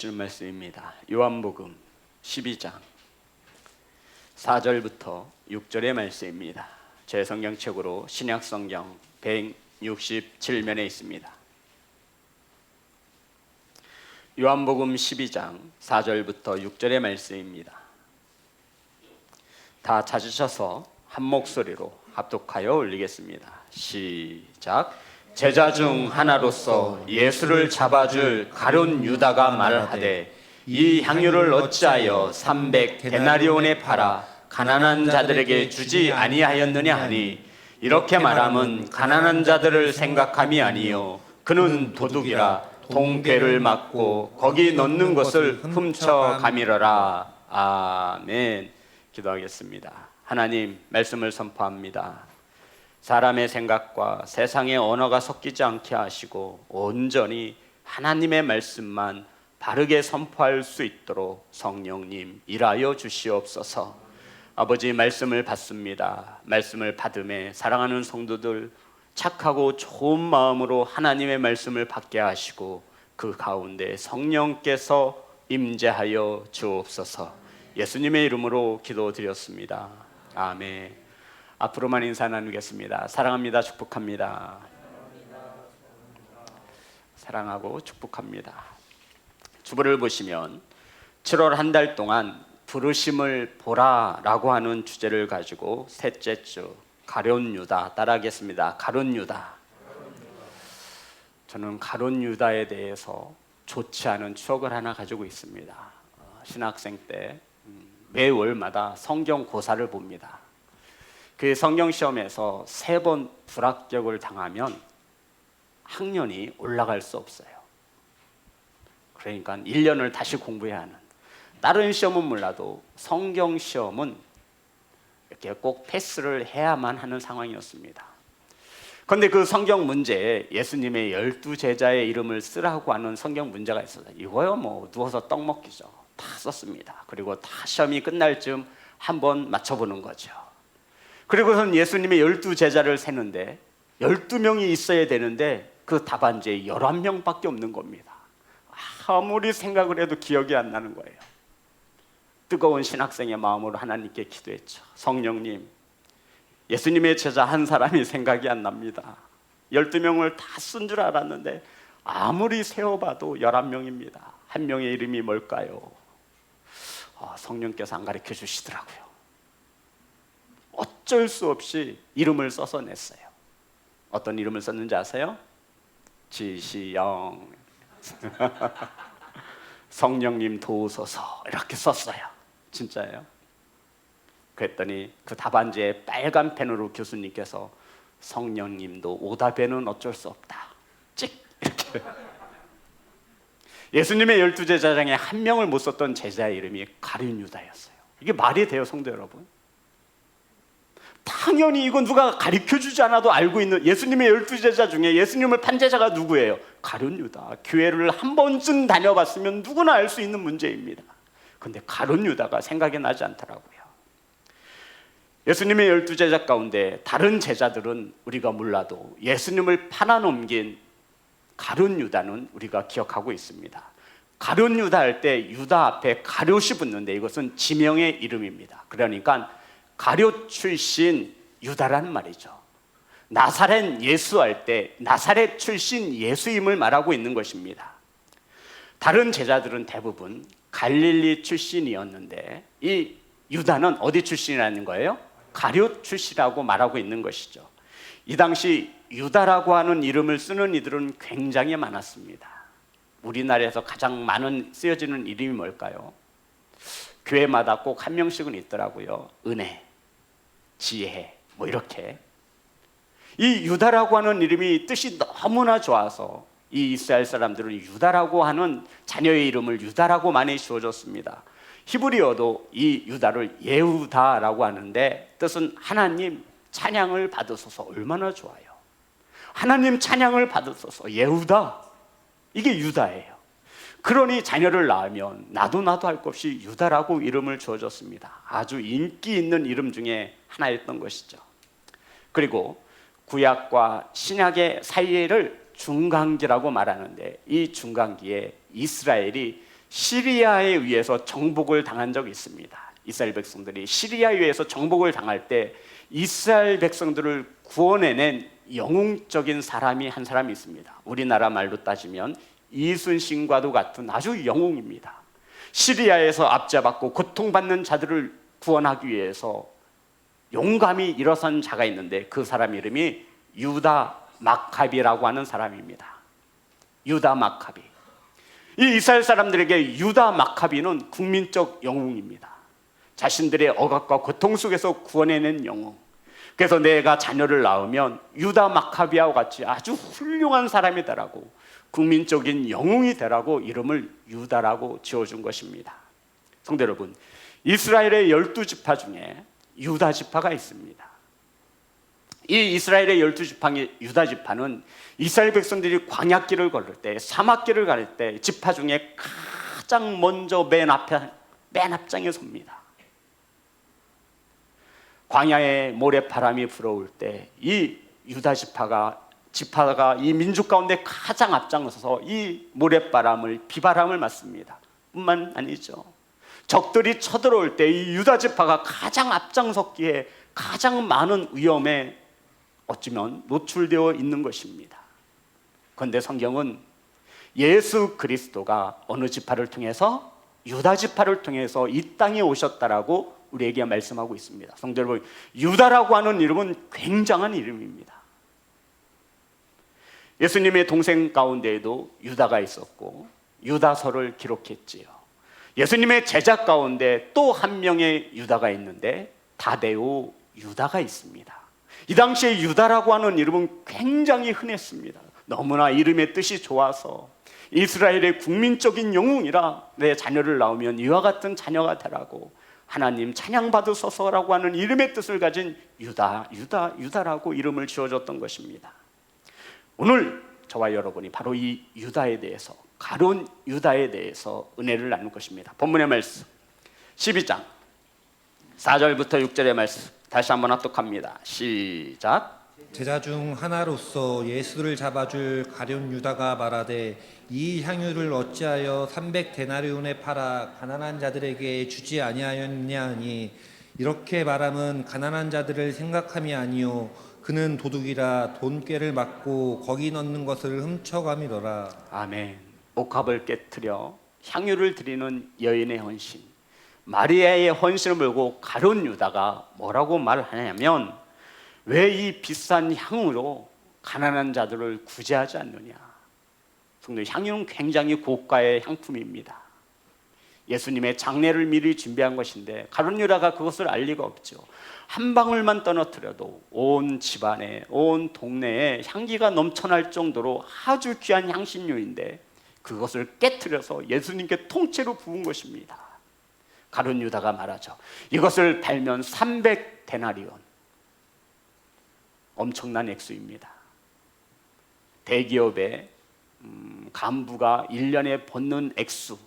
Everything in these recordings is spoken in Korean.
줄 말씀입니다. 요한복음 12장 4절부터 6절의 말씀입니다. 제 성경책으로 신약성경 167면에 있습니다. 요한복음 12장 4절부터 6절의 말씀입니다. 다 찾으셔서 한 목소리로 합독하여 올리겠습니다. 시작. 제자 중 하나로서 예수를 잡아줄 가룟 유다가 말하되 이 향유를 어찌하여 300데나리온에 팔아 가난한 자들에게 주지 아니하였느냐 하니, 이렇게 말함은 가난한 자들을 생각함이 아니요 그는 도둑이라 동괴를 막고 거기 넣는 것을 훔쳐가미러라. 아멘. 기도하겠습니다. 하나님, 말씀을 선포합니다. 사람의 생각과 세상의 언어가 섞이지 않게 하시고 온전히 하나님의 말씀만 바르게 선포할 수 있도록 성령님 일하여 주시옵소서. 아버지, 말씀을 받습니다. 말씀을 받음에 사랑하는 성도들 착하고 좋은 마음으로 하나님의 말씀을 받게 하시고 그 가운데 성령께서 임재하여 주옵소서. 예수님의 이름으로 기도드렸습니다. 아멘. 앞으로만 인사 나누겠습니다. 사랑합니다. 축복합니다. 사랑하고 축복합니다. 주보를 보시면 7월 한 달 동안 부르심을 보라라고 하는 주제를 가지고 셋째 주 가룟 유다 따라하겠습니다. 가룟 유다. 저는 가룟 유다에 대해서 좋지 않은 추억을 하나 가지고 있습니다. 신학생 때 매월마다 성경 고사를 봅니다. 그 성경 시험에서 3번 불합격을 당하면 학년이 올라갈 수 없어요. 그러니까 1년을 다시 공부해야 하는, 다른 시험은 몰라도 성경 시험은 이렇게 꼭 패스를 해야만 하는 상황이었습니다. 그런데 그 성경 문제에 예수님의 12제자의 이름을 쓰라고 하는 성경 문제가 있어요. 이거요 뭐 누워서 떡 먹기죠. 다 썼습니다. 그리고 다 시험이 끝날 즈음 한번 맞춰보는 거죠. 그리고선 예수님의 12제자를 세는데 12명이 있어야 되는데 그 답안지에 11명밖에 없는 겁니다. 아무리 생각을 해도 기억이 안 나는 거예요. 뜨거운 신학생의 마음으로 하나님께 기도했죠. 성령님, 예수님의 제자 한 사람이 생각이 안 납니다. 12명을 다 쓴 줄 알았는데 아무리 세어봐도 11명입니다. 한 명의 이름이 뭘까요? 성령께서 안 가르쳐 주시더라고요. 어쩔 수 없이 이름을 써서 냈어요. 어떤 이름을 썼는지 아세요? 지시영. 성령님 도우소서 이렇게 썼어요. 진짜예요. 그랬더니 그 답안지에 빨간 펜으로 교수님께서 성령님도 오답에는 어쩔 수 없다. 찍! 이렇게. 예수님의 12제자 중에 한 명을 못 썼던 제자의 이름이 가룟 유다였어요. 이게 말이 돼요, 성도 여러분? 당연히 이건 누가 가르쳐주지 않아도 알고 있는, 예수님의 12제자 중에 예수님을 판 제자가 누구예요? 가룟 유다. 교회를 한 번쯤 다녀봤으면 누구나 알 수 있는 문제입니다. 그런데 가룟 유다가 생각이 나지 않더라고요. 예수님의 12제자 가운데 다른 제자들은 우리가 몰라도 예수님을 팔아넘긴 가룟 유다는 우리가 기억하고 있습니다. 가룟 유다 할 때 유다 앞에 가룟이 붙는데 이것은 지명의 이름입니다. 그러니까 가룟 출신 유다라는 말이죠. 나사렛 예수 할 때 나사렛 출신 예수임을 말하고 있는 것입니다. 다른 제자들은 대부분 갈릴리 출신이었는데 이 유다는 어디 출신이라는 거예요? 가룟 출신이라고 말하고 있는 것이죠. 이 당시 유다라고 하는 이름을 쓰는 이들은 굉장히 많았습니다. 우리나라에서 가장 많은 쓰여지는 이름이 뭘까요? 교회마다 꼭 한 명씩은 있더라고요. 은혜, 지혜, 뭐 이렇게. 이 유다라고 하는 이름이 뜻이 너무나 좋아서 이 이스라엘 사람들은 유다라고 하는 자녀의 이름을 유다라고 많이 지어줬습니다. 히브리어도 이 유다를 예후다라고 하는데 뜻은 하나님 찬양을 받으소서. 얼마나 좋아요. 하나님 찬양을 받으소서. 예후다. 이게 유다예요. 그러니 자녀를 낳으면 나도 할 것 없이 유다라고 이름을 지어줬습니다. 아주 인기 있는 이름 중에 하나였던 것이죠. 그리고 구약과 신약의 사이를 중간기라고 말하는데 이 중간기에 이스라엘이 시리아에 의해서 정복을 당한 적이 있습니다. 이스라엘 백성들이 시리아에 의해서 정복을 당할 때 이스라엘 백성들을 구원해낸 영웅적인 사람이 한 사람이 있습니다. 우리나라 말로 따지면 이순신과도 같은 아주 영웅입니다. 시리아에서 압제받고 고통받는 자들을 구원하기 위해서 용감히 일어선 자가 있는데 그 사람 이름이 유다 마카비라고 하는 사람입니다. 유다 마카비. 이 이스라엘 사람들에게 유다 마카비는 국민적 영웅입니다. 자신들의 억압과 고통 속에서 구원해낸 영웅. 그래서 내가 자녀를 낳으면 유다 마카비와 같이 아주 훌륭한 사람이 되라고, 국민적인 영웅이 되라고 이름을 유다라고 지어준 것입니다. 성도 여러분, 이스라엘의 12지파 중에 유다 지파가 있습니다. 이 이스라엘의 12지파의 유다 지파는 이스라엘 백성들이 광야길을 걸을 때, 사막길을 갈 때 지파 중에 가장 먼저 맨 앞장에 섭니다. 광야에 모래바람이 불어올 때 이 유다 지파가 이 민족 가운데 가장 앞장서서 이 모래바람을, 비바람을 맞습니다. 뿐만 아니죠, 적들이 쳐들어올 때 이 유다 지파가 가장 앞장섰기에 가장 많은 위험에 어쩌면 노출되어 있는 것입니다. 그런데 성경은 예수 그리스도가 어느 지파를 통해서? 유다 지파를 통해서 이 땅에 오셨다라고 우리에게 말씀하고 있습니다. 성도 여러분, 유다라고 하는 이름은 굉장한 이름입니다. 예수님의 동생 가운데에도 유다가 있었고 유다서를 기록했지요. 예수님의 제자 가운데 또 한 명의 유다가 있는데 다데오 유다가 있습니다. 이 당시에 유다라고 하는 이름은 굉장히 흔했습니다. 너무나 이름의 뜻이 좋아서 이스라엘의 국민적인 영웅이라 내 자녀를 낳으면 이와 같은 자녀가 되라고, 하나님 찬양 받으소서라고 하는 이름의 뜻을 가진 유다라고 이름을 지어줬던 것입니다. 오늘 저와 여러분이 바로 이 유다에 대해서, 가룟 유다에 대해서 은혜를 나눌 것입니다. 본문의 말씀 12장 4절부터 6절의 말씀 다시 한번 합독합니다. 시작. 제자 중 하나로서 예수를 잡아줄 가룟 유다가 말하되 이 향유를 어찌하여 300데나리온에 팔아 가난한 자들에게 주지 아니하였냐 하니, 이렇게 말함은 가난한 자들을 생각함이 아니요 그는 도둑이라 돈꾀를 맞고 거기 넣는 것을 훔쳐감이더라. 아멘. 옥합을 깨트려 향유를 드리는 여인의 헌신, 마리아의 헌신을 보고 가룟 유다가 뭐라고 말하냐면, 왜 이 비싼 향으로 가난한 자들을 구제하지 않느냐. 성도, 향유는 굉장히 고가의 향품입니다. 예수님의 장례를 미리 준비한 것인데 가룟 유다가 그것을 알 리가 없죠. 한 방울만 떨어뜨려도 온 집안에, 온 동네에 향기가 넘쳐날 정도로 아주 귀한 향신료인데 그것을 깨트려서 예수님께 통째로 부은 것입니다. 가룟 유다가 말하죠. 이것을 팔면 300데나리온, 엄청난 액수입니다. 대기업의 간부가 1년에 벗는 액수,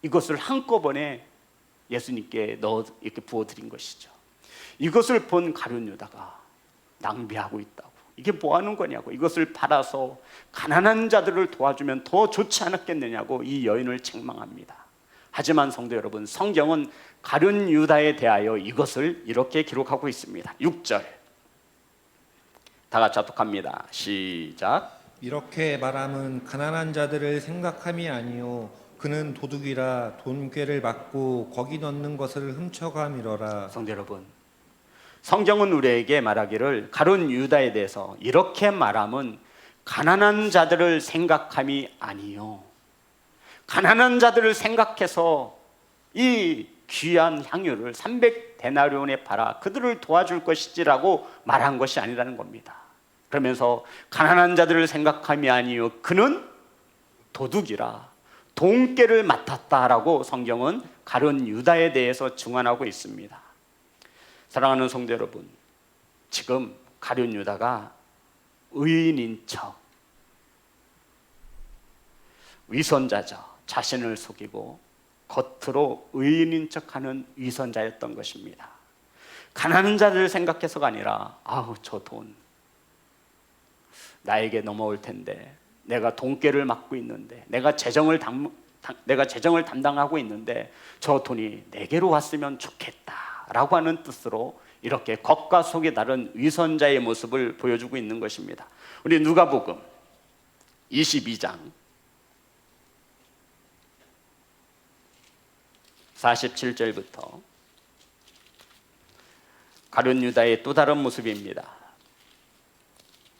이것을 한꺼번에 예수님께 이렇게 부어드린 것이죠. 이것을 본 가룟 유다가 낭비하고 있다고, 이게 뭐 하는 거냐고, 이것을 팔아서 가난한 자들을 도와주면 더 좋지 않았겠느냐고 이 여인을 책망합니다. 하지만 성도 여러분, 성경은 가룟 유다에 대하여 이것을 이렇게 기록하고 있습니다. 6절 다 같이 합독합니다. 시작. 이렇게 말함은 가난한 자들을 생각함이 아니요 그는 도둑이라 돈꾀를 맞고 거기 넣는 것을 훔쳐감이러라. 성도 여러분, 성경은 우리에게 말하기를 가룟 유다에 대해서 이렇게 말함은 가난한 자들을 생각함이 아니요, 가난한 자들을 생각해서 이 귀한 향유를 300데나리온에 팔아 그들을 도와줄 것이지라고 말한 것이 아니라는 겁니다. 그러면서 가난한 자들을 생각함이 아니요 그는 도둑이라 돈꾀를 맡았다라고 성경은 가룟 유다에 대해서 증언하고 있습니다. 사랑하는 성도 여러분, 지금 가룟 유다가 의인인 척, 위선자죠. 자신을 속이고 겉으로 의인인 척하는 위선자였던 것입니다. 가난한 자들을 생각해서가 아니라, 아우 저 돈 나에게 넘어올 텐데, 내가 돈꾀를 맡고 있는데, 내가 재정을 내가 재정을 담당하고 있는데 저 돈이 내게로 왔으면 좋겠다라고 하는 뜻으로 이렇게 겉과 속이 다른 위선자의 모습을 보여주고 있는 것입니다. 우리 누가복음 22장 47절부터 가룟 유다의 또 다른 모습입니다.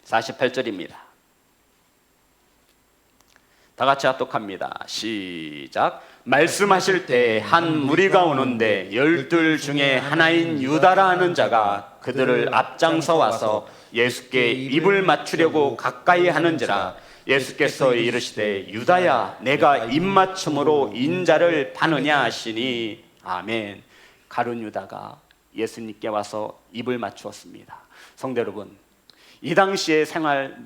48절입니다. 다 같이 합독합니다. 시작. 말씀하실 때 한 무리가 오는데 12 중에 하나인 유다라 하는 자가 그들을 앞장서 와서 예수께 입을 맞추려고 가까이 하는지라 예수께서 이르시되 유다야 내가 입맞춤으로 인자를 파느냐 하시니 아멘. 가룟 유다가 예수님께 와서 입을 맞추었습니다. 성도 여러분, 이 당시의 생활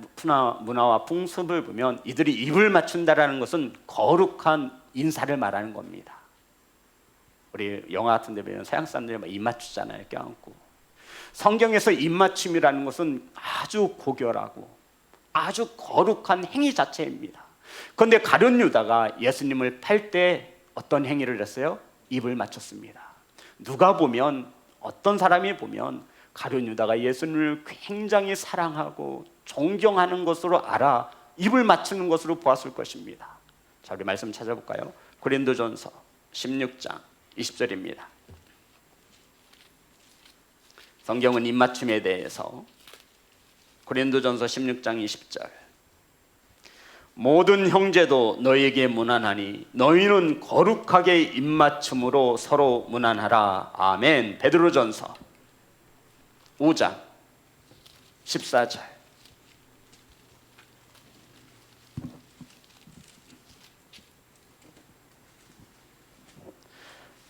문화와 풍습을 보면 이들이 입을 맞춘다라는 것은 거룩한 인사를 말하는 겁니다. 우리 영화 같은 데 보면 서양 사람들이 막 입 맞추잖아요. 껴안고. 성경에서 입 맞춤이라는 것은 아주 고결하고 아주 거룩한 행위 자체입니다. 그런데 가룟 유다가 예수님을 팔 때 어떤 행위를 했어요? 입을 맞췄습니다. 누가 보면, 어떤 사람이 보면 가룟 유다가 예수님을 굉장히 사랑하고 존경하는 것으로 알아 입을 맞추는 것으로 보았을 것입니다. 자, 우리 말씀 찾아볼까요? 고린도전서 16장 20절입니다. 성경은 입맞춤에 대해서 고린도전서 16장 20절 모든 형제도 너희에게 문안하니 너희는 거룩하게 입맞춤으로 서로 문안하라. 아멘. 베드로전서 5장 14절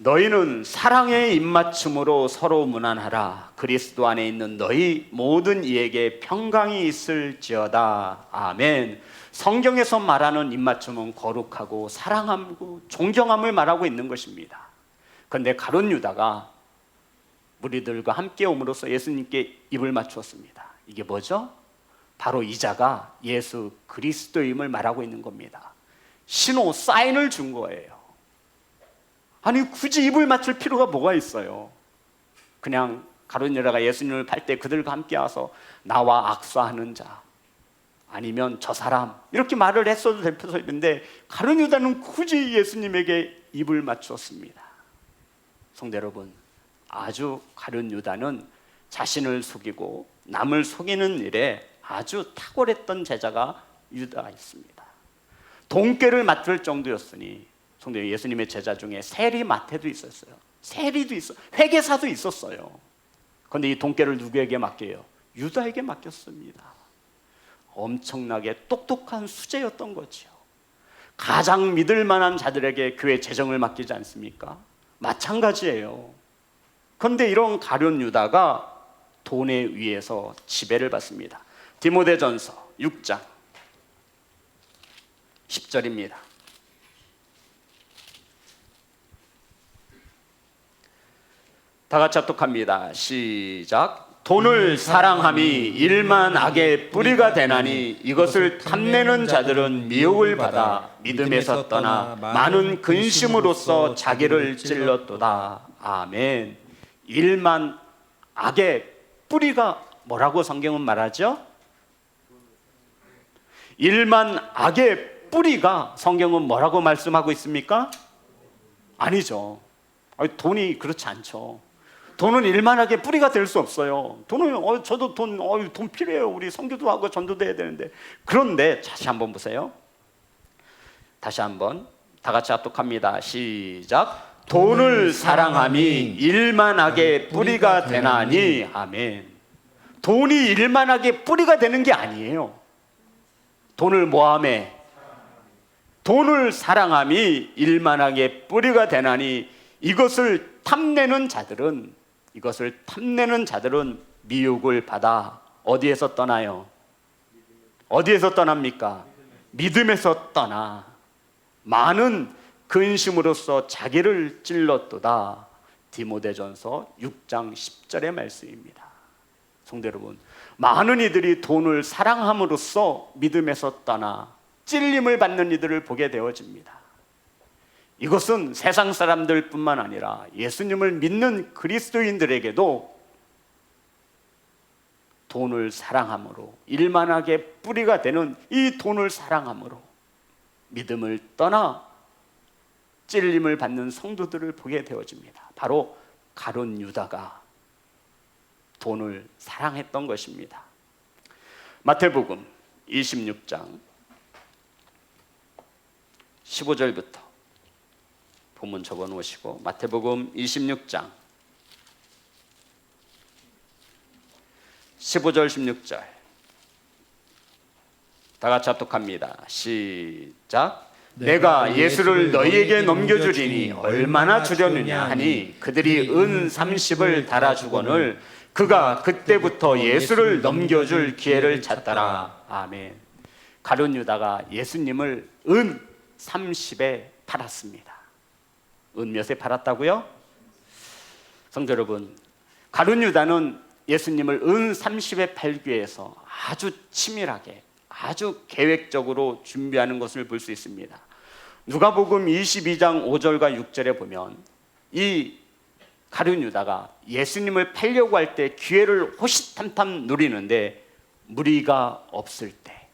너희는 사랑의 입맞춤으로 서로 문안하라. 그리스도 안에 있는 너희 모든 이에게 평강이 있을지어다. 아멘. 성경에서 말하는 입맞춤은 거룩하고 사랑하고 존경함을 말하고 있는 것입니다. 그런데 가룟 유다가 무리들과 함께 옴으로써 예수님께 입을 맞추었습니다. 이게 뭐죠? 바로 이 자가 예수 그리스도임을 말하고 있는 겁니다. 신호, 사인을 준 거예요. 아니 굳이 입을 맞출 필요가 뭐가 있어요? 그냥 가룟 유다가 예수님을 팔 때 그들과 함께 와서 나와 악수하는 자 아니면 저 사람 이렇게 말을 했어도 될 것인데 가룟 유다는 굳이 예수님에게 입을 맞추었습니다. 성도 여러분, 아주 가룟 유다는 자신을 속이고 남을 속이는 일에 아주 탁월했던 제자가 유다가 있습니다. 돈꾀를 맡을 정도였으니 성도 예수님의 제자 중에 세리 마태도 있었어요. 세리도 있어, 회계사도 있었어요. 그런데 이 돈꾀를 누구에게 맡겨요? 유다에게 맡겼습니다. 엄청나게 똑똑한 수재였던 거죠. 가장 믿을 만한 자들에게 교회 재정을 맡기지 않습니까? 마찬가지예요. 그런데 이런 가룟 유다가 돈에 의해서 지배를 받습니다. 디모데전서 6장 10절입니다. 다 같이 합독합니다. 시작. 돈을 사랑함이 일만 악의 뿌리가 되나니 이것을 탐내는 자들은 미혹을 받아 믿음에서 떠나 많은 근심으로써 자기를 찔렀도다. 아멘. 일만 악의 뿌리가 뭐라고 성경은 말하죠? 일만 악의 뿌리가 성경은 뭐라고 말씀하고 있습니까? 아니죠. 돈이 그렇지 않죠. 돈은 일만하게 뿌리가 될 수 없어요. 돈은 저도 돈 필요해요. 우리 선교도 하고 전도도 해야 되는데. 그런데 다시 한번 보세요. 다시 한번 다 같이 합독합니다. 시작. 돈을 사랑함이 일만하게 뿌리가 되나니. 아멘. 돈이 일만하게 뿌리가 되는 게 아니에요. 돈을 뭐하매? 돈을 사랑함이 일만하게 뿌리가 되나니 이것을 탐내는 자들은 미혹을 받아 어디에서 떠나요? 어디에서 떠납니까? 믿음에서 떠나 많은 근심으로써 자기를 찔렀도다. 디모데전서 6장 10절의 말씀입니다. 성도 여러분, 많은 이들이 돈을 사랑함으로써 믿음에서 떠나 찔림을 받는 이들을 보게 되어집니다. 이것은 세상 사람들뿐만 아니라 예수님을 믿는 그리스도인들에게도 돈을 사랑함으로, 일만하게 뿌리가 되는 이 돈을 사랑함으로 믿음을 떠나 찔림을 받는 성도들을 보게 되어집니다. 바로 가룟 유다가 돈을 사랑했던 것입니다. 마태복음 26장 15절부터 본문 적어 놓으시고, 마태복음 26장 15절 16절 다 같이 합독합니다. 시작. 내가 예수를 너희에게 넘겨주리니 얼마나 주려느냐 하니 그들이 은 30을 달아주거늘 그가 그때부터 예수를 넘겨줄 기회를 찾더라. 아멘. 가룟 유다가 예수님을 은 30에 팔았습니다. 은 몇에 팔았다고요? 성도 여러분, 가룟 유다는 예수님을 은 30에 팔기 위해서 아주 치밀하게, 아주 계획적으로 준비하는 것을 볼 수 있습니다. 누가복음 22장 5절과 6절에 보면 이 가룟 유다가 예수님을 팔려고 할 때 기회를 호시탐탐 누리는데 무리가 없을 때,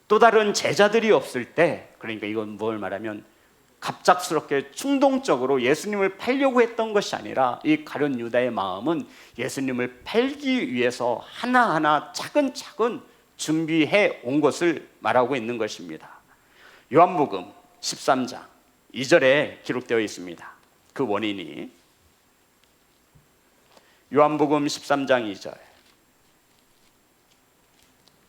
또 다른 제자들이 없을 때, 그러니까 이건 뭘 말하면 갑작스럽게 충동적으로 예수님을 팔려고 했던 것이 아니라 이 가룟 유다의 마음은 예수님을 팔기 위해서 하나하나 차근차근 준비해 온 것을 말하고 있는 것입니다. 요한복음 13장 2절에 기록되어 있습니다. 그 원인이 요한복음 13장 2절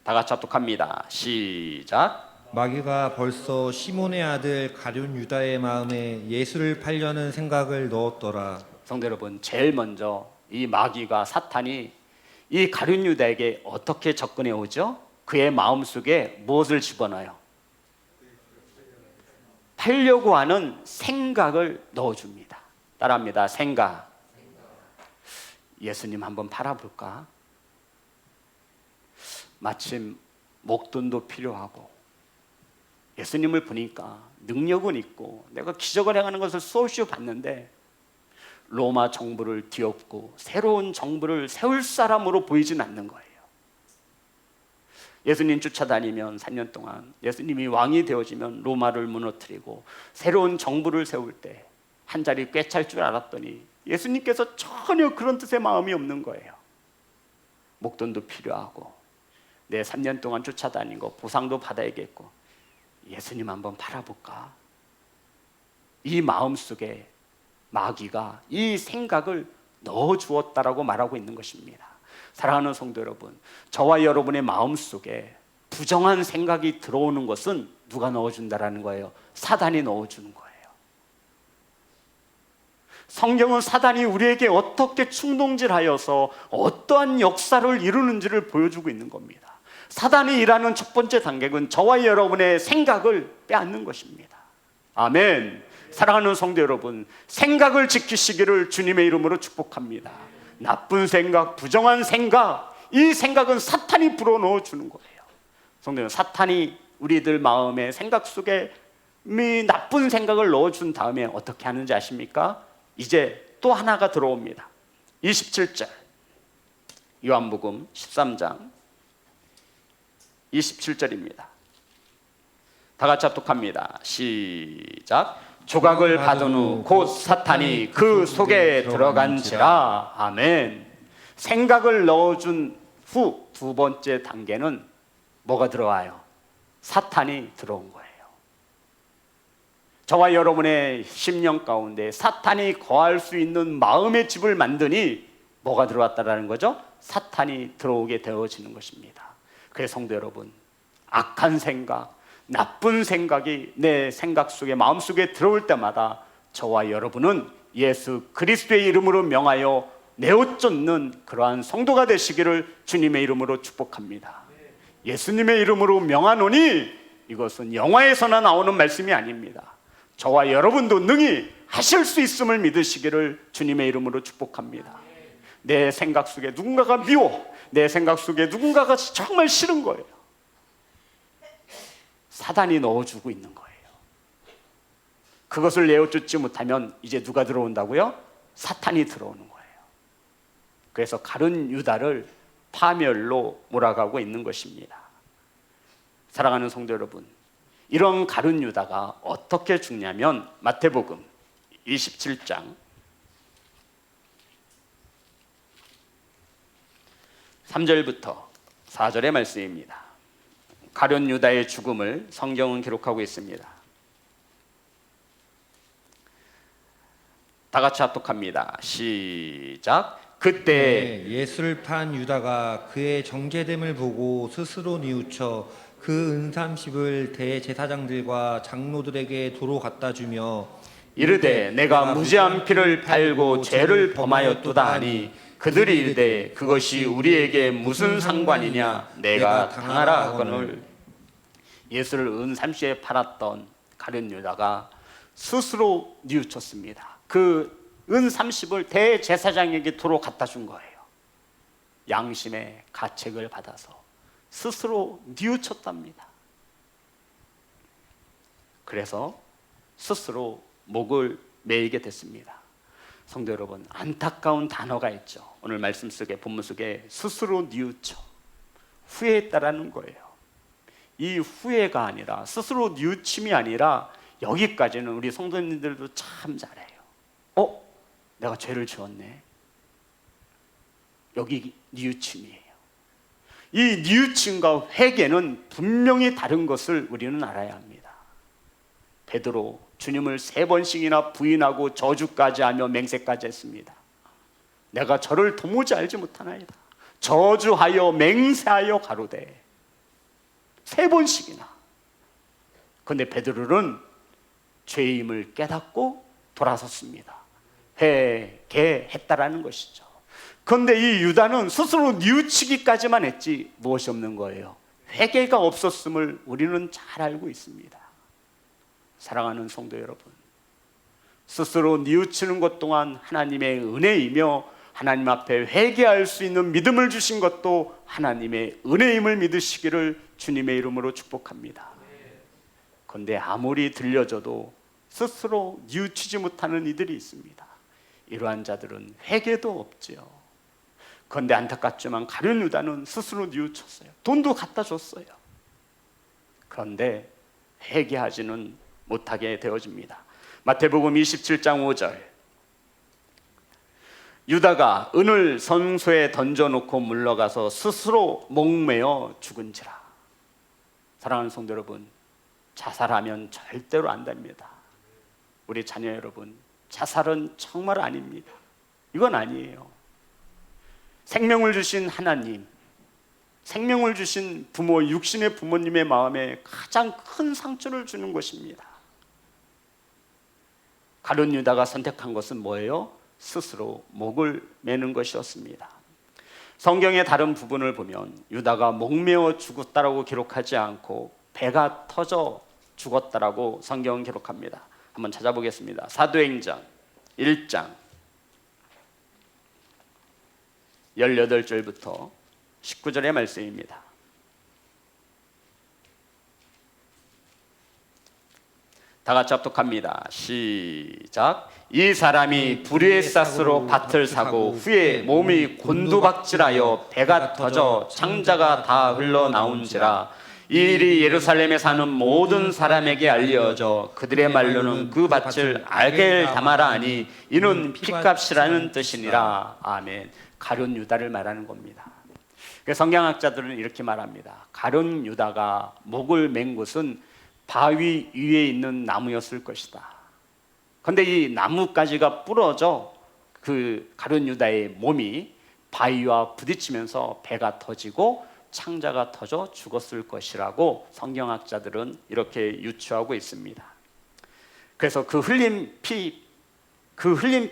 다 같이 합독합니다. 시작. 마귀가 벌써 시몬의 아들 가룟 유다의 마음에 예수를 팔려는 생각을 넣었더라. 성도 여러분, 제일 먼저 이 마귀가, 사탄이 이 가룟 유다에게 어떻게 접근해 오죠? 그의 마음속에 무엇을 집어넣어요? 팔려고 하는 생각을 넣어줍니다. 따라합니다. 생각. 예수님 한번 팔아볼까? 마침 목돈도 필요하고 예수님을 보니까 능력은 있고 내가 기적을 행하는 것을 수없이 봤는데 로마 정부를 뒤엎고 새로운 정부를 세울 사람으로 보이진 않는 거예요. 예수님 쫓아다니면 3년 동안 예수님이 왕이 되어지면 로마를 무너뜨리고 새로운 정부를 세울 때 한 자리 꿰찰 줄 알았더니 예수님께서 전혀 그런 뜻의 마음이 없는 거예요. 목돈도 필요하고 내 3년 동안 쫓아다닌 거 보상도 받아야겠고 예수님 한번 팔아볼까? 이 마음속에 마귀가 이 생각을 넣어주었다라고 말하고 있는 것입니다. 사랑하는 성도 여러분, 저와 여러분의 마음속에 부정한 생각이 들어오는 것은 누가 넣어준다라는 거예요? 사단이 넣어주는 거예요. 성경은 사단이 우리에게 어떻게 충동질하여서 어떠한 역사를 이루는지를 보여주고 있는 겁니다. 사단이 일하는 첫 번째 단계는 저와 여러분의 생각을 빼앗는 것입니다. 아멘. 사랑하는 성도 여러분, 생각을 지키시기를 주님의 이름으로 축복합니다. 나쁜 생각, 부정한 생각, 이 생각은 사탄이 불어넣어 주는 거예요. 성도 여러분, 사탄이 우리들 마음의 생각 속에 나쁜 생각을 넣어준 다음에 어떻게 하는지 아십니까? 이제 또 하나가 들어옵니다. 27절 요한복음 13장 27절입니다. 다 같이 합독합니다. 시작. 조각을 받은 후 곧 사탄이 그 속에 들어간지라. 아멘. 생각을 넣어준 후 두 번째 단계는 뭐가 들어와요? 사탄이 들어온 거예요. 저와 여러분의 심령 가운데 사탄이 거할 수 있는 마음의 집을 만드니 뭐가 들어왔다라는 거죠? 사탄이 들어오게 되어지는 것입니다. 그래서 성도 여러분, 악한 생각, 나쁜 생각이 내 생각 속에, 마음 속에 들어올 때마다 저와 여러분은 예수 그리스도의 이름으로 명하여 내어쫓는 그러한 성도가 되시기를 주님의 이름으로 축복합니다. 예수님의 이름으로 명하노니 이것은 영화에서나 나오는 말씀이 아닙니다. 저와 여러분도 능히 하실 수 있음을 믿으시기를 주님의 이름으로 축복합니다. 내 생각 속에 누군가가 미워, 내 생각 속에 누군가가 정말 싫은 거예요. 사단이 넣어주고 있는 거예요. 그것을 내어쫓지 못하면 이제 누가 들어온다고요? 사탄이 들어오는 거예요. 그래서 가룟 유다를 파멸로 몰아가고 있는 것입니다. 사랑하는 성도 여러분, 이런 가룟 유다가 어떻게 죽냐면 마태복음 27장 3절부터 4절의 말씀입니다. 가룟 유다의 죽음을 성경은 기록하고 있습니다. 다 같이 합독합니다. 시작. 그때 예수를 판 유다가 그의 정죄됨을 보고 스스로 뉘우쳐 그 은삼십을 대제사장들과 장로들에게 도로 갖다 주며 이르되 내가 무죄한 피를 팔고 죄를 범하였도다 하니 그들이 이르되 그것이 우리에게 무슨 상관이냐 내가 당하라 하거늘. 예수를 은삼십에 팔았던 가룟 유다가 스스로 뉘우쳤습니다. 그 은30을 대제사장에게 도로 갖다 준 거예요. 양심의 가책을 받아서 스스로 뉘우쳤답니다. 그래서 스스로 목을 매이게 됐습니다. 성도 여러분, 안타까운 단어가 있죠. 오늘 말씀 속에, 본문 속에 스스로 뉘우쳐 후회했다라는 거예요. 이 후회가 아니라, 스스로 뉘우침이 아니라 여기까지는 우리 성도님들도 참 잘해요. 내가 죄를 지었네. 여기 뉘우침이에요. 이 뉘우침과 회개는 분명히 다른 것을 우리는 알아야 합니다. 베드로 주님을 3번씩이나 부인하고 저주까지 하며 맹세까지 했습니다. 내가 저를 도무지 알지 못하나이다. 저주하여 맹세하여 가로되 3번씩이나. 그런데 베드로는 죄임을 깨닫고 돌아섰습니다. 회개했다라는 것이죠. 그런데 이 유다는 스스로 뉘우치기까지만 했지 무엇이 없는 거예요. 회개가 없었음을 우리는 잘 알고 있습니다. 사랑하는 성도 여러분, 스스로 뉘우치는 것 또한 하나님의 은혜이며 하나님 앞에 회개할 수 있는 믿음을 주신 것도 하나님의 은혜임을 믿으시기를 주님의 이름으로 축복합니다. 그런데 아무리 들려줘도 스스로 뉘우치지 못하는 이들이 있습니다. 이러한 자들은 회개도 없지요. 그런데 안타깝지만 가룟 유다는 스스로 뉘우쳤어요. 돈도 갖다 줬어요. 그런데 회개하지는 못하게 되어집니다. 마태복음 27장 5절. 유다가 은을 성소에 던져놓고 물러가서 스스로 목매어 죽은지라. 사랑하는 성도 여러분, 자살하면 절대로 안 됩니다. 우리 자녀 여러분, 자살은 정말 아닙니다. 이건 아니에요. 생명을 주신 하나님, 생명을 주신 부모, 육신의 부모님의 마음에 가장 큰 상처를 주는 것입니다. 가룟 유다가 선택한 것은 뭐예요? 스스로 목을 매는 것이었습니다. 성경의 다른 부분을 보면 유다가 목매어 죽었다라고 기록하지 않고 배가 터져 죽었다라고 성경은 기록합니다. 한번 찾아보겠습니다. 사도행전 1장 18절부터 19절의 말씀입니다. 다 같이 합독합니다. 시작. 이 사람이 불의의 쌌으로 밭을 사고 후에 몸이 곤두박질하여 배가 터져 창자가 다 흘러나온지라. 이 일이 예루살렘에 사는 모든 사람에게 알려져 그들의 말로는 그 밭을 알게 담아라 하니 이는 피값이라는 뜻이니라. 아멘. 가룟 유다를 말하는 겁니다. 성경학자들은 이렇게 말합니다. 가룟 유다가 목을 맨 곳은 바위 위에 있는 나무였을 것이다. 그런데 이 나뭇가지가 부러져 그 가룟 유다의 몸이 바위와 부딪히면서 배가 터지고 창자가 터져 죽었을 것이라고 성경학자들은 이렇게 유추하고 있습니다. 그래서 그 흘린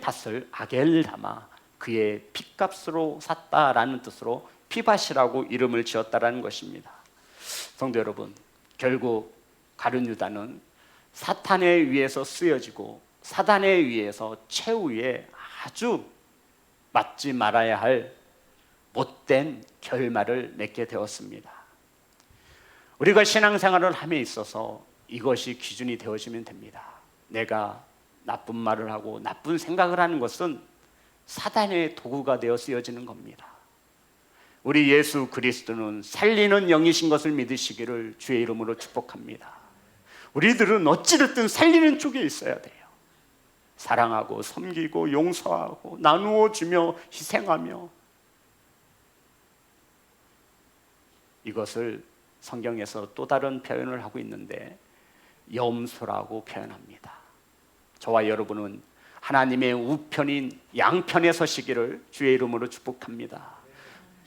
밭을 아겔 담아 그의 피값으로 샀다라는 뜻으로 피밭이라고 이름을 지었다라는 것입니다. 성도 여러분, 결국 가룟 유다는 사탄에 의해서 쓰여지고 사단에 의해서 최후에 아주 맞지 말아야 할 못된 결말을 맺게 되었습니다. 우리가 신앙생활을 함에 있어서 이것이 기준이 되어지면 됩니다. 내가 나쁜 말을 하고 나쁜 생각을 하는 것은 사단의 도구가 되어 쓰여지는 겁니다. 우리 예수 그리스도는 살리는 영이신 것을 믿으시기를 주의 이름으로 축복합니다. 우리들은 어찌됐든 살리는 쪽에 있어야 돼요. 사랑하고 섬기고 용서하고 나누어 주며 희생하며, 이것을 성경에서 또 다른 표현을 하고 있는데 염소라고 표현합니다. 저와 여러분은 하나님의 우편인 양편에 서시기를 주의 이름으로 축복합니다.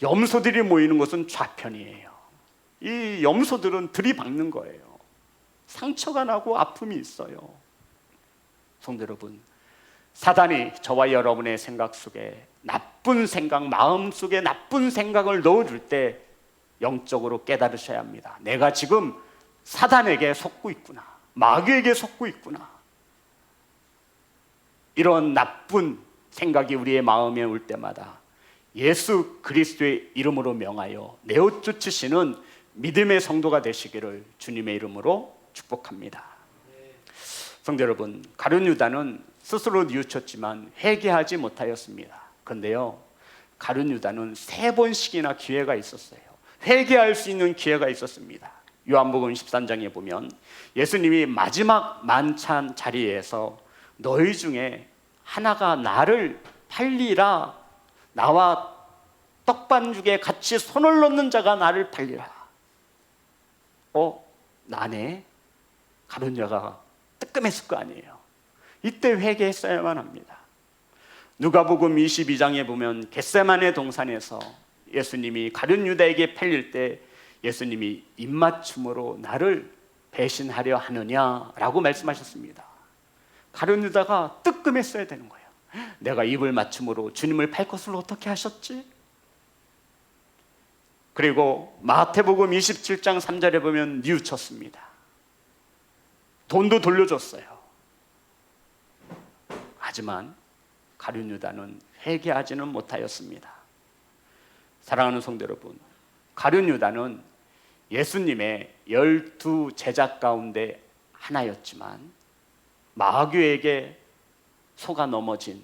염소들이 모이는 것은 좌편이에요. 이 염소들은 들이박는 거예요. 상처가 나고 아픔이 있어요. 성도 여러분, 사단이 저와 여러분의 생각 속에 나쁜 생각, 마음 속에 나쁜 생각을 넣어줄 때 영적으로 깨달으셔야 합니다. 내가 지금 사단에게 속고 있구나, 마귀에게 속고 있구나. 이런 나쁜 생각이 우리의 마음에 올 때마다 예수 그리스도의 이름으로 명하여 내어 쫓으시는 믿음의 성도가 되시기를 주님의 이름으로 축복합니다. 성도 여러분, 가룟 유다는 스스로 뉘우쳤지만 회개하지 못하였습니다. 그런데요, 가룟 유다는 3번씩이나 기회가 있었어요. 회개할 수 있는 기회가 있었습니다. 요한복음 13장에 보면 예수님이 마지막 만찬 자리에서 너희 중에 하나가 나를 팔리라, 나와 떡반죽에 같이 손을 넣는 자가 나를 팔리라. 나네? 가룟 유다가 뜨끔했을 거 아니에요. 이때 회개했어야만 합니다. 누가복음 22장에 보면 겟세마네 동산에서 예수님이 가룟 유다에게 팔릴 때 예수님이 입맞춤으로 나를 배신하려 하느냐라고 말씀하셨습니다. 가룟 유다가 뜨끔했어야 되는 거예요. 내가 입을 맞춤으로 주님을 팔 것을 어떻게 하셨지? 그리고 마태복음 27장 3절에 보면 뉘우쳤습니다. 돈도 돌려줬어요. 하지만 가룟 유다는 회개하지는 못하였습니다. 사랑하는 성도 여러분, 가룟 유다는 예수님의 12 제자 가운데 하나였지만 마귀에게 속아 넘어진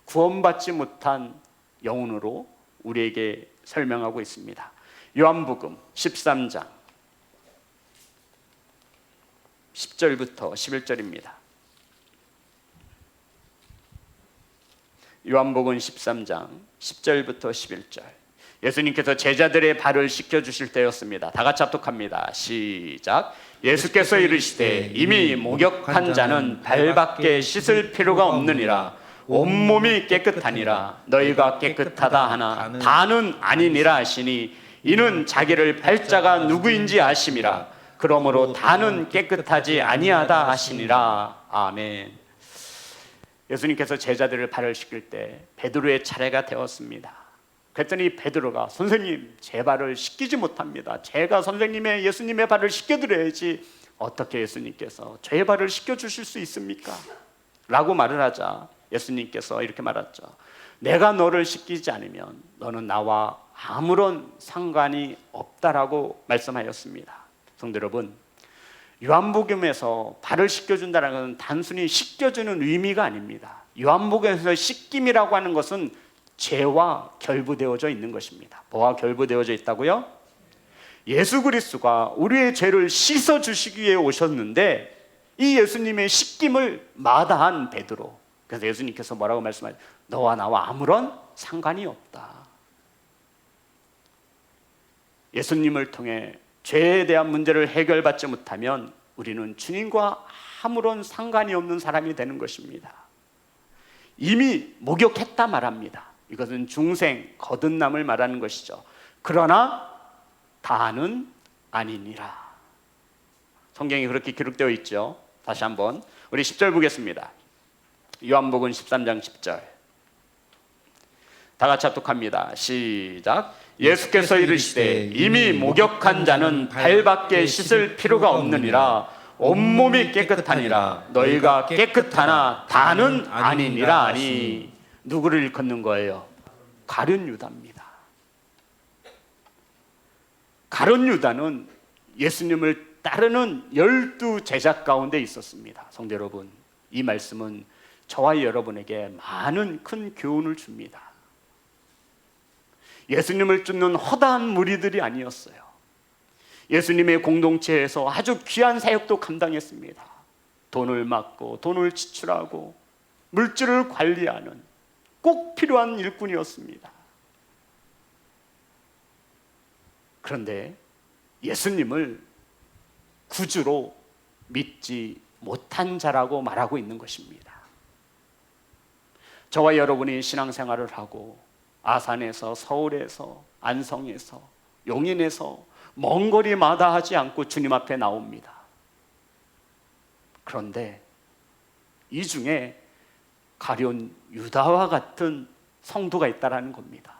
구원받지 못한 영혼으로 우리에게 설명하고 있습니다. 요한복음 13장 10절부터 11절입니다. 요한복음 13장 10절부터 11절. 예수님께서 제자들의 발을 씻겨주실 때였습니다. 다 같이 합독합니다. 시작. 예수께서 이르시되 이미 목욕한 자는 발밖에 씻을 필요가 없느니라. 온몸이 깨끗하니라. 너희가 깨끗하다 하나 다는 아니니라 하시니 이는 자기를 팔자가 누구인지 아심이라. 그러므로 다는 깨끗하지 아니하다 하시니라. 아멘. 예수님께서 제자들을 발을 씻길 때 베드로의 차례가 되었습니다. 그랬더니 베드로가 선생님, 제 발을 씻기지 못합니다. 제가 선생님의 예수님의 발을 씻겨드려야지 어떻게 예수님께서 제 발을 씻겨주실 수 있습니까? 라고 말을 하자 예수님께서 이렇게 말했죠. 내가 너를 씻기지 않으면 너는 나와 아무런 상관이 없다라고 말씀하였습니다. 성도 여러분, 요한복음에서 발을 씻겨준다는 것은 단순히 씻겨주는 의미가 아닙니다. 요한복음에서 씻김이라고 하는 것은 죄와 결부되어져 있는 것입니다. 뭐와 결부되어져 있다고요? 예수 그리스도가 우리의 죄를 씻어주시기 위해 오셨는데 이 예수님의 씻김을 마다한 베드로, 그래서 예수님께서 뭐라고 말씀하셨어요? 너와 나와 아무런 상관이 없다. 예수님을 통해 죄에 대한 문제를 해결받지 못하면 우리는 주님과 아무런 상관이 없는 사람이 되는 것입니다. 이미 목욕했다 말합니다. 이것은 중생, 거듭남을 말하는 것이죠. 그러나 다는 아니니라. 성경이 그렇게 기록되어 있죠. 다시 한번 우리 10절 보겠습니다. 요한복음 13장 10절. 다 같이 합독합니다. 시작. 예수께서 이르시되 이미 목욕한 자는 발밖에 씻을 필요가 없느니라. 온몸이 깨끗하니라. 너희가 깨끗하나 다는 아니니라 하니. 누구를 일컫는 거예요? 가룟 유다입니다. 가룟 유다는 예수님을 따르는 12 제자 가운데 있었습니다. 성도 여러분, 이 말씀은 저와 여러분에게 많은 큰 교훈을 줍니다. 예수님을 쫓는 허다한 무리들이 아니었어요. 예수님의 공동체에서 아주 귀한 사역도 감당했습니다. 돈을 맡고 돈을 지출하고 물질을 관리하는 꼭 필요한 일꾼이었습니다. 그런데 예수님을 구주로 믿지 못한 자라고 말하고 있는 것입니다. 저와 여러분이 신앙생활을 하고 아산에서, 서울에서, 안성에서, 용인에서 먼 거리 마다하지 않고 주님 앞에 나옵니다. 그런데 이 중에 가룟 유다와 같은 성도가 있다라는 겁니다.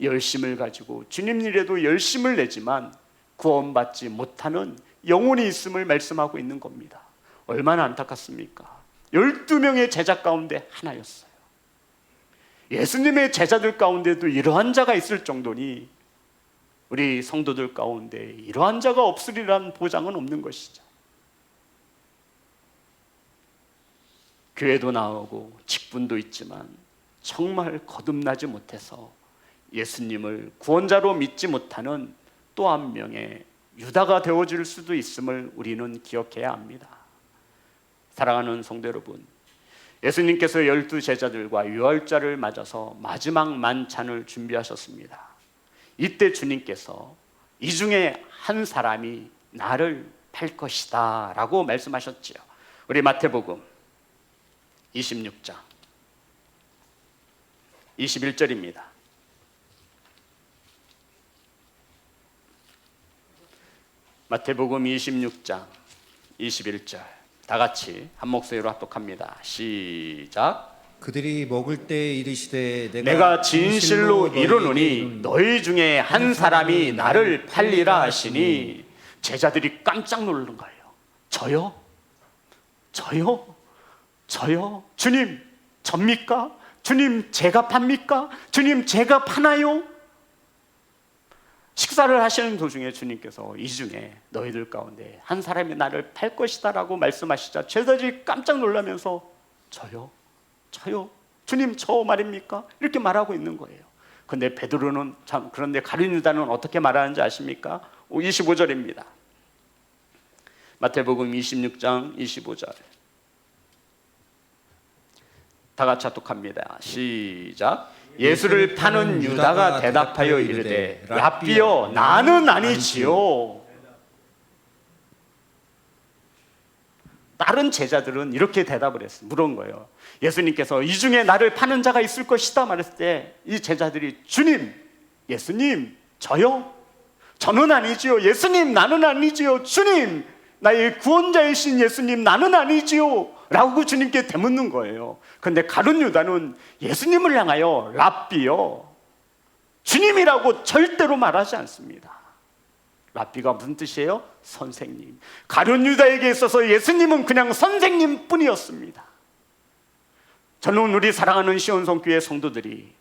열심을 가지고 주님 일에도 열심을 내지만 구원받지 못하는 영혼이 있음을 말씀하고 있는 겁니다. 얼마나 안타깝습니까? 12명의 제자 가운데 하나였어요. 예수님의 제자들 가운데도 이러한 자가 있을 정도니 우리 성도들 가운데 이러한 자가 없으리란 보장은 없는 것이죠. 교회도 나오고 직분도 있지만 정말 거듭나지 못해서 예수님을 구원자로 믿지 못하는 또 한 명의 유다가 되어줄 수도 있음을 우리는 기억해야 합니다. 사랑하는 성도 여러분, 예수님께서 12 제자들과 유월절을 맞아서 마지막 만찬을 준비하셨습니다. 이때 주님께서 이 중에 한 사람이 나를 팔 것이다 라고 말씀하셨지요. 우리 마태복음 26장 21절입니다. 마태복음 26장 21절 다 같이 한 목소리로 합독합니다. 시작. 그들이 먹을 때 이르시되 내가 진실로 이르노니 너희 중에 한 사람이 나를 팔리라 하시니 제자들이 깜짝 놀란 거예요. 저요? 저요? 저요? 주님, 접니까? 주님, 제가 팝니까? 주님, 제가 파나요? 식사를 하시는 도중에 주님께서 이 중에 너희들 가운데 한 사람이 나를 팔 것이다 라고 말씀하시자 제자들이 깜짝 놀라면서 저요? 저요? 주님, 저 말입니까? 이렇게 말하고 있는 거예요. 근데 베드로는 참, 그런데 가룟 유다는 어떻게 말하는지 아십니까? 25절입니다. 마태복음 26장 25절 다 같이 합독합니다. 시작. 예수를 파는 유다가 대답하여 이르되 랍비여, 나는 아니지요. 다른 제자들은 이렇게 대답을 했어요. 물은 거예요. 예수님께서 이 중에 나를 파는 자가 있을 것이다 말했을 때 이 제자들이 주님, 예수님, 저요? 저는 아니지요. 예수님, 나는 아니지요. 주님, 나의 구원자이신 예수님, 나는 아니지요 라고 주님께 되묻는 거예요. 그런데 가룟 유다는 예수님을 향하여 랍비요, 주님이라고 절대로 말하지 않습니다. 랍비가 무슨 뜻이에요? 선생님. 가룟 유다에게 있어서 예수님은 그냥 선생님 뿐이었습니다. 저는 우리 사랑하는 시온성교회 성도들이,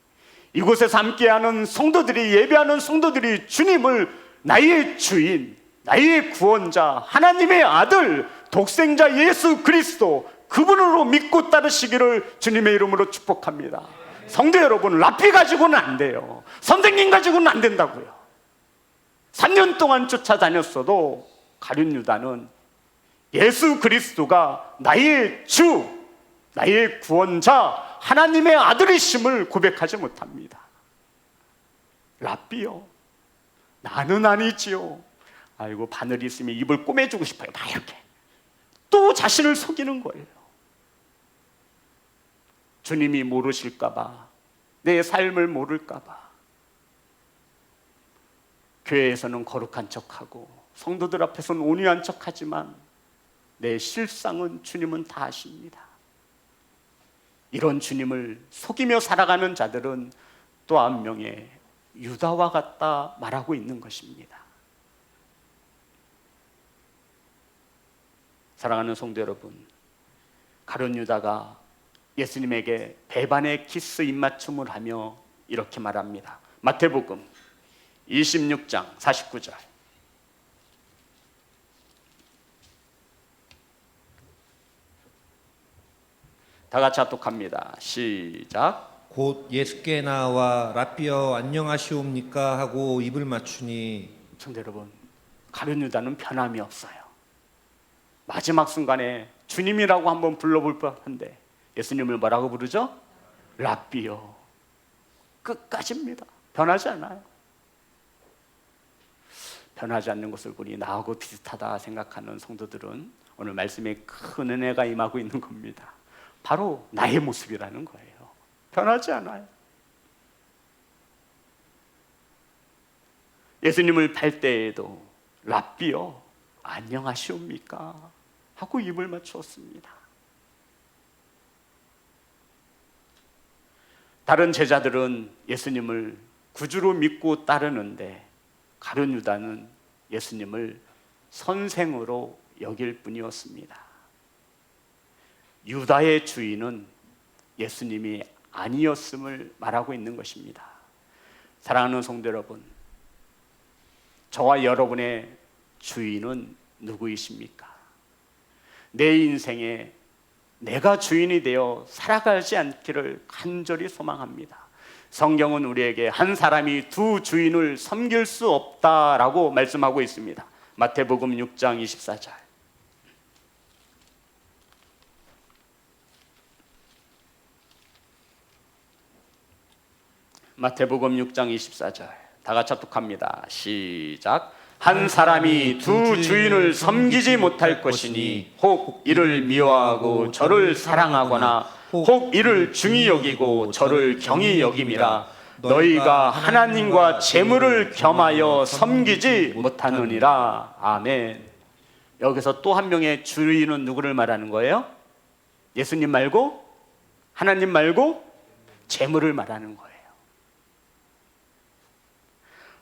이곳에서 함께하는 성도들이, 예배하는 성도들이 주님을 나의 주인, 나의 구원자, 하나님의 아들, 독생자 예수 그리스도, 그분으로 믿고 따르시기를 주님의 이름으로 축복합니다. 성도 여러분, 랍비 가지고는 안 돼요. 선생님 가지고는 안 된다고요. 3년 동안 쫓아다녔어도 가룟 유다는 예수 그리스도가 나의 주, 나의 구원자, 하나님의 아들이심을 고백하지 못합니다. 랍비요, 나는 아니지요. 아이고, 바늘이 있으면 입을 꼬매주고 싶어요. 막 이렇게 또 자신을 속이는 거예요. 주님이 모르실까봐, 내 삶을 모를까봐 교회에서는 거룩한 척하고 성도들 앞에서는 온유한 척하지만 내 실상은 주님은 다 아십니다. 이런 주님을 속이며 살아가는 자들은 또 한 명의 유다와 같다 말하고 있는 것입니다. 사랑하는 성도 여러분, 가룟 유다가 예수님에게 배반의 키스 입맞춤을 하며 이렇게 말합니다. 마태복음 26장 49절 다 같이 합독합니다. 시작. 곧 예수께 나와 랍비여 안녕하시옵니까 하고 입을 맞추니. 성도 여러분, 가룟 유다는 변함이 없어요. 마지막 순간에 주님이라고 한번 불러볼 뻔한데 예수님을 뭐라고 부르죠? 랍비요. 끝까지입니다. 변하지 않아요. 변하지 않는 것을 보니 나하고 비슷하다 생각하는 성도들은 오늘 말씀에 큰 은혜가 임하고 있는 겁니다. 바로 나의 모습이라는 거예요. 변하지 않아요. 예수님을 팔 때에도 랍비요 안녕하시옵니까 하고 입을 맞추었습니다. 다른 제자들은 예수님을 구주로 믿고 따르는데 가룟 유다는 예수님을 선생으로 여길 뿐이었습니다. 유다의 주인은 예수님이 아니었음을 말하고 있는 것입니다. 사랑하는 성도 여러분, 저와 여러분의 주인은 누구이십니까? 내 인생에 내가 주인이 되어 살아가지 않기를 간절히 소망합니다. 성경은 우리에게 한 사람이 두 주인을 섬길 수 없다라고 말씀하고 있습니다. 마태복음 6장 24절. 마태복음 6장 24절. 다 같이 합독합니다. 시작. 한 사람이 두 주인을 섬기지 못할 것이니 혹 이를 미워하고 저를 사랑하거나 혹 이를 중히 여기고 저를 경히 여김이라. 너희가 하나님과 재물을 겸하여 섬기지 못하느니라. 아멘. 여기서 또 한 명의 주인은 누구를 말하는 거예요? 예수님 말고, 하나님 말고 재물을 말하는 거예요.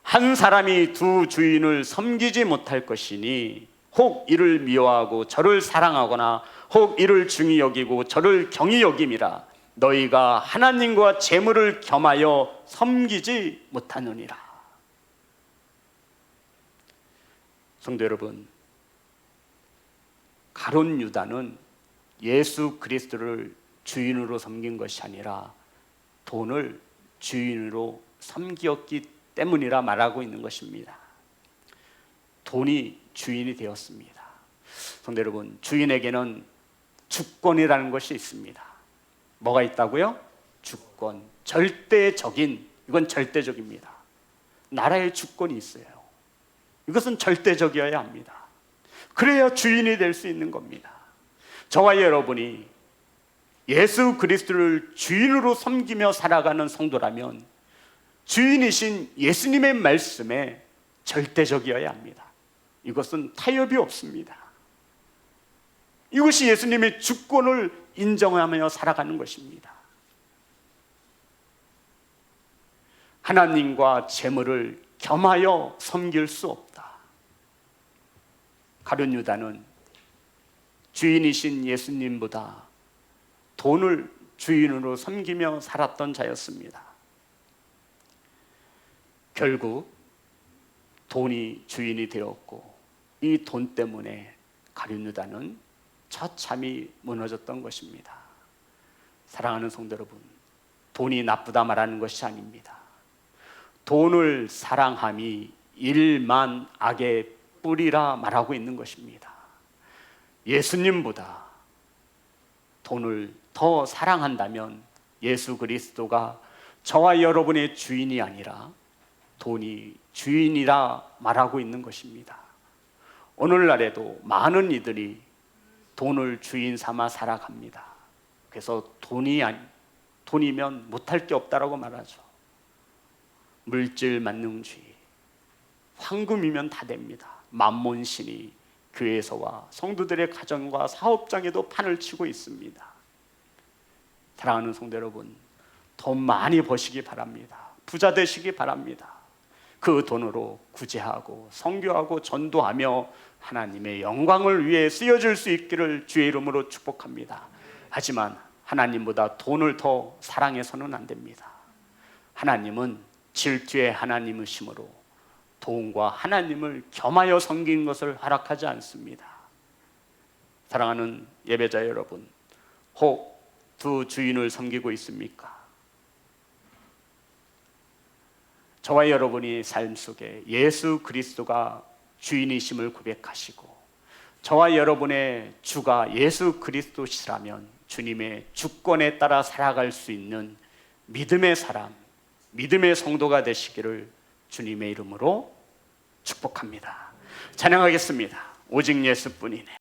한 사람이 두 주인을 섬기지 못할 것이니 혹 이를 미워하고 저를 사랑하거나 혹 이를 중히 여기고 저를 경히 여김이라. 너희가 하나님과 재물을 겸하여 섬기지 못하느니라. 성도 여러분, 가룟 유다는 예수 그리스도를 주인으로 섬긴 것이 아니라 돈을 주인으로 섬기었기 때문이라 말하고 있는 것입니다. 돈이 주인이 되었습니다. 성도 여러분, 주인에게는 주권이라는 것이 있습니다. 뭐가 있다고요? 주권. 절대적인, 이건 절대적입니다. 나라의 주권이 있어요. 이것은 절대적이어야 합니다. 그래야 주인이 될 수 있는 겁니다. 저와 여러분이 예수 그리스도를 주인으로 섬기며 살아가는 성도라면 주인이신 예수님의 말씀에 절대적이어야 합니다. 이것은 타협이 없습니다. 이것이 예수님의 주권을 인정하며 살아가는 것입니다. 하나님과 재물을 겸하여 섬길 수 없다. 가룟 유다는 주인이신 예수님보다 돈을 주인으로 섬기며 살았던 자였습니다. 결국 돈이 주인이 되었고 이 돈 때문에 가룟 유다는 처참히 무너졌던 것입니다. 사랑하는 성도 여러분, 돈이 나쁘다 말하는 것이 아닙니다. 돈을 사랑함이 일만 악의 뿌리라 말하고 있는 것입니다. 예수님보다 돈을 더 사랑한다면 예수 그리스도가 저와 여러분의 주인이 아니라 돈이 주인이라 말하고 있는 것입니다. 오늘날에도 많은 이들이 돈을 주인 삼아 살아갑니다. 그래서 돈이면 못할 게 없다라고 말하죠. 물질 만능주의, 황금이면 다 됩니다. 만몬신이 교회에서와 성도들의 가정과 사업장에도 판을 치고 있습니다. 사랑하는 성도 여러분, 돈 많이 버시기 바랍니다. 부자 되시기 바랍니다. 그 돈으로 구제하고 선교하고 전도하며 하나님의 영광을 위해 쓰여질 수 있기를 주의 이름으로 축복합니다. 하지만 하나님보다 돈을 더 사랑해서는 안 됩니다. 하나님은 질투의 하나님이시므로 돈과 하나님을 겸하여 섬기는 것을 허락하지 않습니다. 사랑하는 예배자 여러분, 혹 두 주인을 섬기고 있습니까? 저와 여러분이 삶 속에 예수 그리스도가 주인이심을 고백하시고 저와 여러분의 주가 예수 그리스도시라면 주님의 주권에 따라 살아갈 수 있는 믿음의 사람, 믿음의 성도가 되시기를 주님의 이름으로 축복합니다. 찬양하겠습니다. 오직 예수뿐이네.